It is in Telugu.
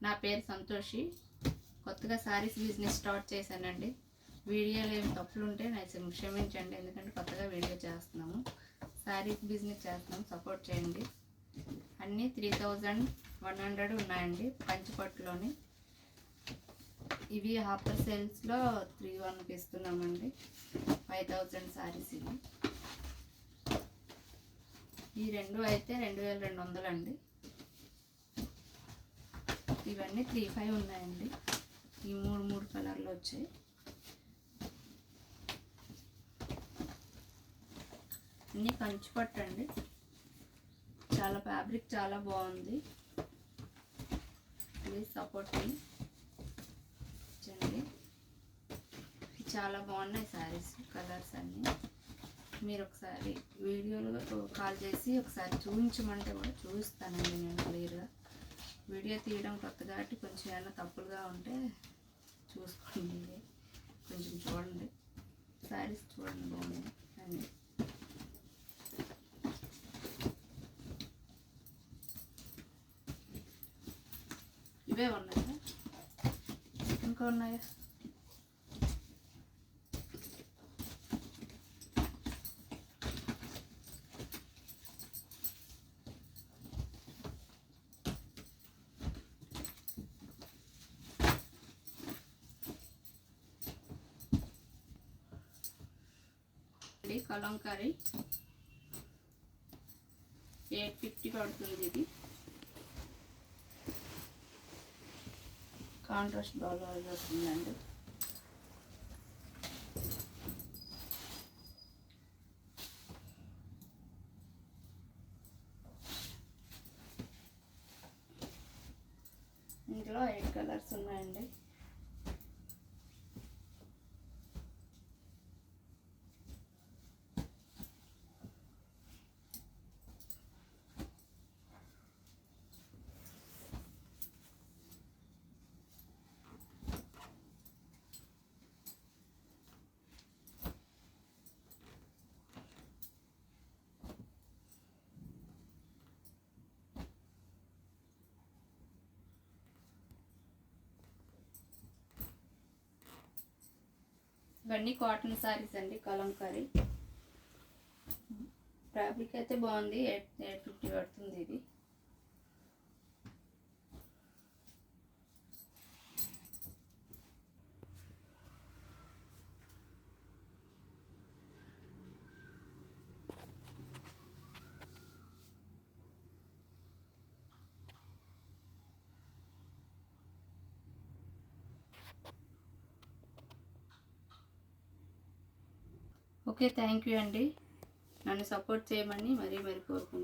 నా పేరు సంతోషి. కొత్తగా శారీస్ బిజినెస్ స్టార్ట్ చేశానండి. వీడియోలో ఏమి తప్పులు ఉంటే నాకు క్షమించండి, ఎందుకంటే కొత్తగా వీడియో చేస్తున్నాము. శారీస్ బిజినెస్ చేస్తున్నాము, సపోర్ట్ చేయండి. అన్నీ 3100 ఉన్నాయండి పంచిపట్టులోని. ఇవి ఆఫర్ సేల్స్లో 3100కి ఇస్తున్నామండి. 5000 శారీస్ ఇవి. ఈ రెండు అయితే 2200 అండి. ఇవన్నీ 35 ఉన్నాయండి. ఈ మూడు కలర్లు వచ్చాయి. అన్నీ కంచిపట్టు అండి. చాలా ఫ్యాబ్రిక్ చాలా బాగుంది. ప్లీజ్ సపోర్ట్ మీ. చాలా బాగున్నాయి శారీస్ కలర్స్ అన్నీ. మీరు ఒకసారి వీడియోలో కాల్ చేసి ఒకసారి చూపించమంటే కూడా చూపిస్తానండి నేను క్లియర్గా. వీడియో తీయడం కొత్త కాబట్టి కొంచెం ఏమైనా తప్పులుగా ఉంటే చూసుకోండి, కొంచెం చూడండి. శారీస్ చూడండి బాగున్నాయి అన్నీ. ఇవే ఉన్నాయా, ఇంకా ఉన్నాయా? కలంకారీ 850 పడుతుంది. ఇది కాంట్రాస్ట్ బ్లౌజ్ వస్తుందండి. ఇందులో 8 కలర్స్ ఉన్నాయండి. ఇవన్నీ కాటన్ శారీస్ అండి. కలంకారీ ఫ్యాబ్రిక్ అయితే బాగుంది. 850 పడుతుంది ఇది. ఓకే, థ్యాంక్ యూ అండి. నన్ను సపోర్ట్ చేయమని మరీ కోరుకుంటున్నాను.